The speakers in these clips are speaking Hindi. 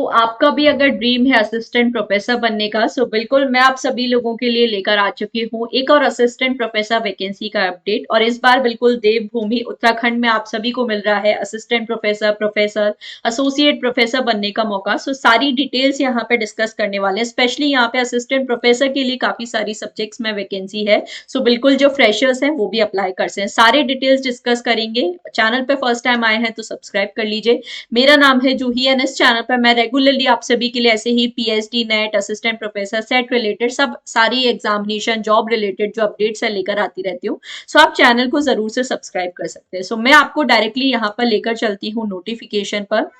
आपका भी अगर ड्रीम है असिस्टेंट प्रोफेसर बनने का, बिल्कुल मैं आप सभी लोगों के लिए लेकर आ चुकी हूँ एक और असिस्टेंट प्रोफेसर वैकेंसी का अपडेट। और इस बार बिल्कुल देवभूमि उत्तराखंड में आप सभी को मिल रहा है assistant professor, professor, associate professor बनने का मौका। सारी डिटेल्स यहाँ पे डिस्कस करने वाले हैं। स्पेशली यहाँ पे असिस्टेंट प्रोफेसर के लिए काफी सारी सब्जेक्ट्स में वैकेंसी है। बिल्कुल जो फ्रेशर्स हैं वो भी अप्लाई कर सकते हैं। सारे डिटेल्स डिस्कस करेंगे। चैनल पे फर्स्ट टाइम आए हैं तो सब्सक्राइब कर लीजिए। मेरा नाम है जूही एंड इस चैनल पर मैं रेगुलरली आप सभी के लिए ऐसे ही PhD, NET, assistant professor, SET related सब सारी एग्जामिनेशन, जॉब रिलेटेड जो अपडेट्स है लेकर आती रहती हूँ। आप चैनल को जरूर से सब्सक्राइब कर सकते हैं। मैं आपको डायरेक्टली यहाँ पर लेकर चलती हूँ नोटिफिकेशन पर।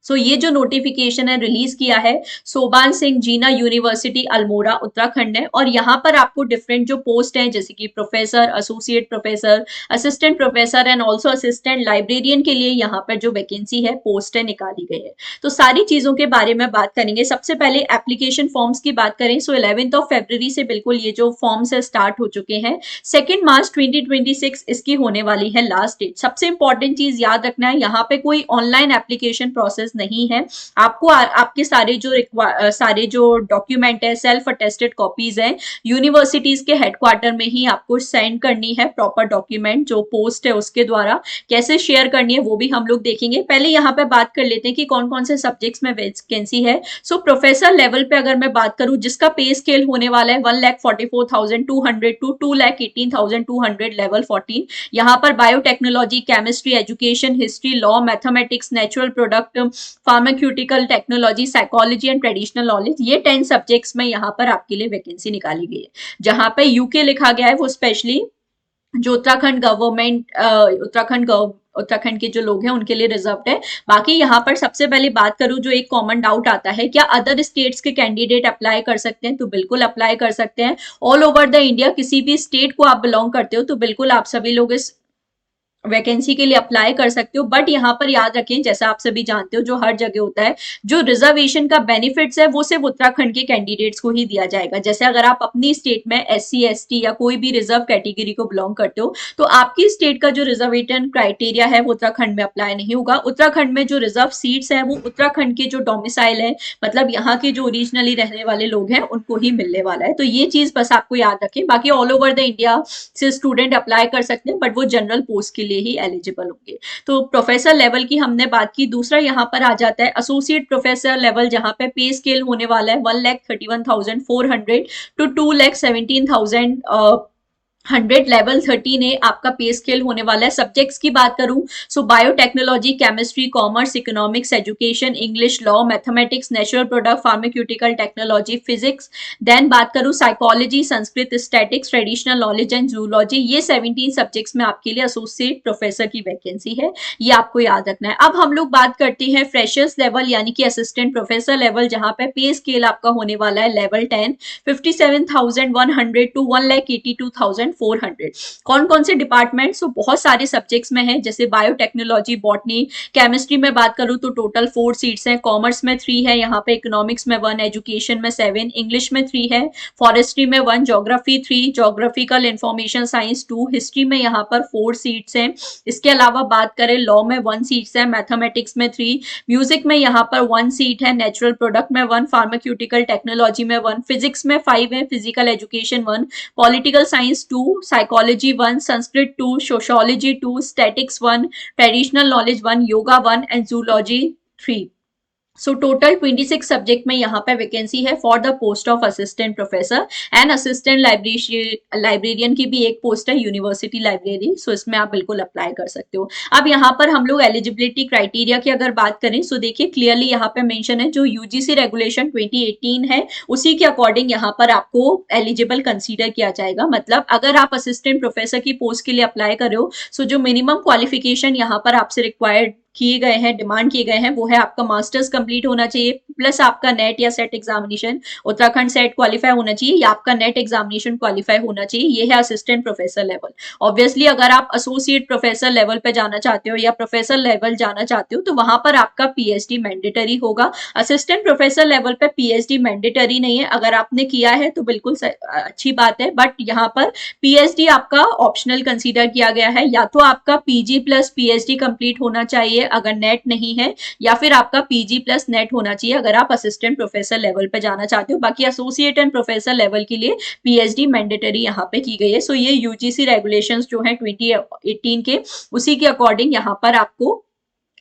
ये जो नोटिफिकेशन है रिलीज किया है सोबान सिंह जीना यूनिवर्सिटी अल्मोड़ा उत्तराखंड है। और यहाँ पर आपको डिफरेंट जो पोस्ट हैं जैसे कि professor, associate professor, assistant professor and also assistant librarian के लिए यहाँ पर जो वैकेंसी है पोस्ट है निकाली गई है। सारी चीजों के बारे में बात करेंगे। सबसे पहले एप्लीकेशन फॉर्म्स की बात करें 11 फरवरी से बिल्कुल ये जो फॉर्म्स है स्टार्ट हो चुके हैं। 2 मार्च 2026 इसकी होने वाली है लास्ट डेट। सबसे इंपॉर्टेंट चीज याद रखना है, यहाँ पे कोई ऑनलाइन एप्लीकेशन प्रोसेस नहीं है। आपको आपके सारे जो डॉक्यूमेंट है, सेल्फ अटेस्टेड कॉपीज हैं, यूनिवर्सिटीज के हेडक्वार्टर में ही आपको सेंड करनी है। प्रॉपर डॉक्यूमेंट जो पोस्ट है उसके द्वारा कैसे शेयर करनी है वो भी हम लोग देखेंगे। पहले यहाँ पे बात कर लेते हैं कि कौन कौन से सब्जेक्ट्स में वैकेंसी है। प्रोफेसर लेवल पे अगर मैं बात करूं जिसका पे स्केल होने वाला है 1,44,200 टू 2,18,200 लेवल 14। यहाँ पर biotechnology, chemistry, education, history, law, mathematics, natural product, pharmaceutical technology, psychology and traditional knowledge, ये 10 सब्जेक्ट्स में यहाँ पर आपके लिए वैकेंसी निकाली गई है। जहां पे यूके लिखा गया है वो स्पेशली जो उत्तराखंड के जो लोग हैं उनके लिए रिजर्व्ड है। बाकी यहाँ पर सबसे पहले बात करूं जो एक कॉमन डाउट आता है, क्या अदर स्टेट्स के कैंडिडेट अप्लाई कर सकते हैं? तो बिल्कुल अप्लाई कर सकते हैं। ऑल ओवर द इंडिया किसी भी स्टेट को आप बिलोंग करते हो तो बिल्कुल आप सभी लोग इस वैकेंसी के लिए अप्लाई कर सकते हो। बट यहाँ पर याद रखें, जैसा आप सभी जानते हो जो हर जगह होता है, जो रिजर्वेशन का बेनिफिट्स है वो सिर्फ उत्तराखंड के कैंडिडेट्स को ही दिया जाएगा। जैसे अगर आप अपनी स्टेट में एससी, एसटी या कोई भी रिजर्व कैटेगरी को बिलोंग करते हो तो आपकी स्टेट का जो रिजर्वेशन क्राइटेरिया है वो उत्तराखंड में अप्लाई नहीं होगा। उत्तराखंड में जो रिजर्व सीट्स है वो उत्तराखंड के जो डोमिसाइल है, मतलब यहाँ के जो ओरिजिनली रहने वाले लोग हैं उनको ही मिलने वाला है। तो ये चीज बस आपको याद रखें। बाकी ऑल ओवर द इंडिया से स्टूडेंट अप्लाई कर सकते हैं बट वो जनरल पोस्ट के लिए ही एलिजिबल होंगे। तो प्रोफेसर लेवल की हमने बात की। दूसरा यहाँ पर आ जाता है एसोसिएट प्रोफेसर लेवल, जहां पे पे स्केल होने वाला है 1,31,400 टू 2,17,100 लेवल 13A आपका पे स्केल होने वाला है। सब्जेक्ट्स की बात करूं biotechnology, chemistry, commerce, economics, education, English, law, mathematics, natural product, pharmaceutical technology, physics. Then बात करूं psychology, Sanskrit, statics, traditional knowledge and zoology. ये 17 सब्जेक्ट्स में आपके लिए एसोसिएट प्रोफेसर की वैकेंसी है, ये आपको याद रखना है। अब हम लोग बात करते हैं फ्रेशर्स लेवल यानी कि असिस्टेंट प्रोफेसर लेवल, जहां पे पे स्केल आपका होने वाला है लेवल 10, 57,100 टू 1,82,400। कौन कौन से डिपार्टमेंट? बहुत सारे सब्जेक्ट्स में है, जैसे बायोटेक्नोलॉजी, बॉटनी, केमिस्ट्री में बात करूं तो टोटल 4 सीट्स हैं। कॉमर्स में 3 है, यहाँ पे इकोनॉमिक्स में 1, एजुकेशन में 7, इंग्लिश में 3 है, फॉरेस्ट्री में 1, geography 3, geographical information science 2, history में यहाँ पर 4 सीट्स हैं। इसके अलावा बात करें लॉ में 1 सीट्स है, मैथमेटिक्स में 3, म्यूजिक में यहाँ पर 1 सीट है, नेचुरल प्रोडक्ट में 1, फार्माक्यूटिकल टेक्नोलॉजी में 1, फिजिक्स में 5 है, physical education 1, political science 2, psychology 1, Sanskrit 2, sociology 2, statics 1, traditional knowledge 1, yoga 1 and zoology 3। Total 26 subject में यहाँ पे वैकेंसी है for the post of assistant professor and assistant librarian की भी एक पोस्ट है यूनिवर्सिटी लाइब्रेरी। इसमें आप बिल्कुल अप्लाई कर सकते हो। अब यहाँ पर हम लोग एलिजिबिलिटी क्राइटेरिया की अगर बात करें देखिए क्लियरली यहाँ पे मेंशन है जो यूजीसी रेगुलेशन 2018 है उसी के अकॉर्डिंग यहाँ पर आपको एलिजिबल कंसीडर किया जाएगा। मतलब अगर आप असिस्टेंट प्रोफेसर की पोस्ट के लिए अप्लाई कर रहे हो जो मिनिमम क्वालिफिकेशन यहाँ पर आपसे रिक्वायर्ड किए गए हैं, डिमांड किए गए हैं, वो है आपका मास्टर्स कंप्लीट होना चाहिए प्लस आपका नेट या set examination, Uttarakhand set qualify होना चाहिए या आपका नेट एग्जामिनेशन क्वालिफाई होना चाहिए। ये है असिस्टेंट प्रोफेसर लेवल। ऑब्वियसली अगर आप एसोसिएट प्रोफेसर लेवल पे जाना चाहते हो या प्रोफेसर लेवल जाना चाहते हो तो वहां पर आपका पीएचडी मैंडेटरी होगा। असिस्टेंट प्रोफेसर लेवल पे पीएचडी मैंडेटरी नहीं है। अगर आपने किया है तो बिल्कुल अच्छी बात है, बट यहाँ पर पीएचडी आपका ऑप्शनल कंसीडर किया गया है। या तो आपका पीजी प्लस पीएचडी कंप्लीट होना चाहिए चाहिए अगर नेट नहीं है, या फिर आपका पीजी प्लस नेट होना चाहिए अगर आप असिस्टेंट प्रोफेसर लेवल पे जाना चाहते हो। बाकी एसोसिएट एंड प्रोफेसर लेवल के लिए पीएचडी मैंडेटरी यहाँ पे की गई है। सो ये यूजीसी रेगुलेशंस जो है 2018 के, उसी के अकॉर्डिंग यहाँ पर आपको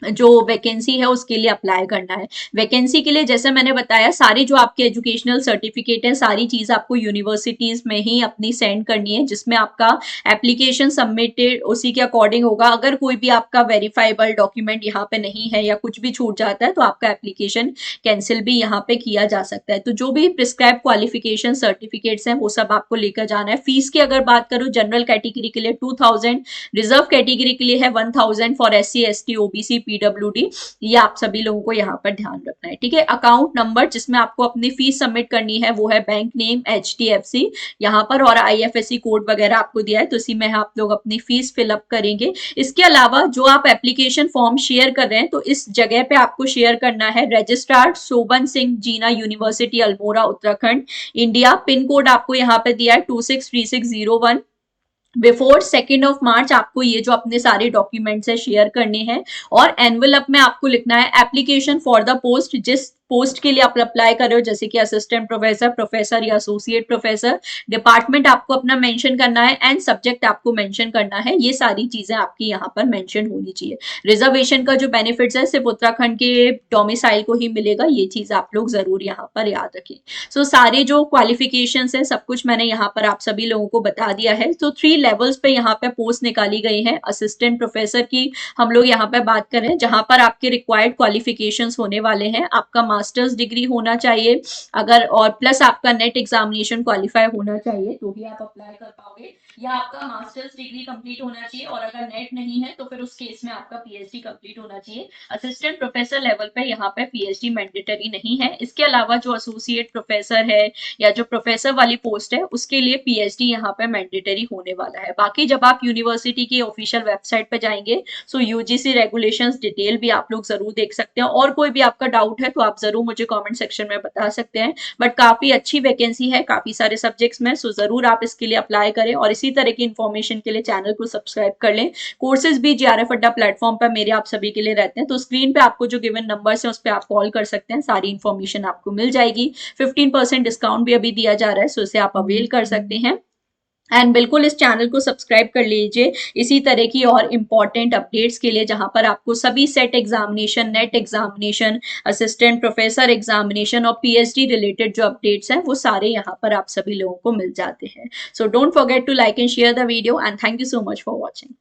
जो वैकेंसी है उसके लिए अप्लाई करना है। वैकेंसी के लिए जैसे मैंने बताया, सारी जो आपके एजुकेशनल सर्टिफिकेट है, सारी चीज आपको यूनिवर्सिटीज में ही अपनी सेंड करनी है, जिसमें आपका एप्लीकेशन सबमिटेड उसी के अकॉर्डिंग होगा। अगर कोई भी आपका वेरीफाइबल डॉक्यूमेंट यहाँ पे नहीं है या कुछ भी छूट जाता है तो आपका एप्लीकेशन कैंसिल भी यहाँ पे किया जा सकता है। तो जो भी प्रिस्क्राइब क्वालिफिकेशन सर्टिफिकेट्स हैं वो सब आपको लेकर जाना है। फीस की अगर बात करूँ, जनरल कैटेगरी के लिए 2000, रिजर्व कैटेगरी के लिए है 1000 for SC ST OBC PWD। ये आप सभी लोगों को यहाँ पर ध्यान रखना है, ठीक है। अकाउंट नंबर जिसमें आपको अपनी फीस सबमिट करनी है वो है बैंक नेम HDFC यहाँ पर, और IFSC कोड वगैरह आपको दिया है, तो इसी में आप लोग अपनी फीस फिलअप करेंगे। इसके अलावा जो आप एप्लीकेशन फॉर्म शेयर कर रहे हैं तो इस जगह पे आपको शेयर करना है registrar Soban Singh Jeena university Almora Uttarakhand India. Pin code आपको यहाँ पे दिया है 263601। बिफोर 2 मार्च आपको ये जो अपने सारे डॉक्यूमेंट्स है शेयर करने हैं। और एनवेलप में आपको लिखना है एप्लीकेशन फॉर द पोस्ट, जिस पोस्ट के लिए आप अप्लाई कर रहे हो, जैसे कि असिस्टेंट प्रोफेसर, प्रोफेसर या एसोसिएट प्रोफेसर। डिपार्टमेंट आपको अपना मेंशन करना है एंड सब्जेक्ट आपको मेंशन करना है। ये सारी चीजें आपकी यहाँ पर मेंशन होनी चाहिए। रिजर्वेशन का जो बेनिफिट्स है सिर्फ उत्तराखंड के डोमिसाइल को ही मिलेगा, ये चीज आप लोग जरूर यहाँ पर याद रखें। सो सारे जो क्वालिफिकेशन है सब कुछ मैंने यहाँ पर आप सभी लोगों को बता दिया है। तो 3 लेवल्स पे यहाँ पे पोस्ट निकाली गई है। असिस्टेंट प्रोफेसर की हम लोग यहाँ पे बात करें, जहां पर आपके रिक्वायर्ड क्वालिफिकेशंस होने वाले हैं, आपका मास्टर्स डिग्री होना चाहिए अगर, और प्लस आपका नेट एग्जामिनेशन क्वालिफाई होना चाहिए तो ही आप अप्लाई कर पाओगे, या आपका मास्टर्स डिग्री कंप्लीट होना चाहिए, और अगर नेट नहीं है तो फिर उस केस में आपका पीएचडी कंप्लीट होना चाहिए। असिस्टेंट प्रोफेसर लेवल पे यहाँ पे पीएचडी मैंडेटरी नहीं है। इसके अलावा जो एसोसिएट प्रोफेसर है या जो प्रोफेसर वाली पोस्ट है उसके लिए पीएचडी यहाँ पे मैंडेटरी होने वाला है। बाकी जब आप यूनिवर्सिटी की ऑफिशियल वेबसाइट पे जाएंगे सो यूजीसी रेगुलेशंस डिटेल भी आप लोग जरूर देख सकते हैं। और कोई भी आपका डाउट है तो आप जरूर मुझे कमेंट सेक्शन में बता सकते हैं। बट काफी अच्छी वैकेंसी है काफी सारे सब्जेक्ट्स में, सो जरूर आप इसके लिए अप्लाई करें। और इसी तरह की इन्फॉर्मेशन के लिए चैनल को सब्सक्राइब कर लें। कोर्सेज भी JRF अड्डा प्लेटफॉर्म पर मेरे आप सभी के लिए रहते हैं, तो स्क्रीन पे आपको जो गिवन नंबर्स हैं उस पर आप कॉल कर सकते हैं, सारी इन्फॉर्मेशन आपको मिल जाएगी। 15% डिस्काउंट भी अभी दिया जा रहा है, सो इसे आप अवेल कर सकते हैं। एंड बिल्कुल इस चैनल को सब्सक्राइब कर लीजिए इसी तरह की और इम्पॉर्टेंट अपडेट्स के लिए, जहां पर आपको सभी set examination, net examination, assistant professor examination और पीएचडी रिलेटेड जो अपडेट्स हैं वो सारे यहाँ पर आप सभी लोगों को मिल जाते हैं। So don't forget to like and share the video and thank you so much for watching.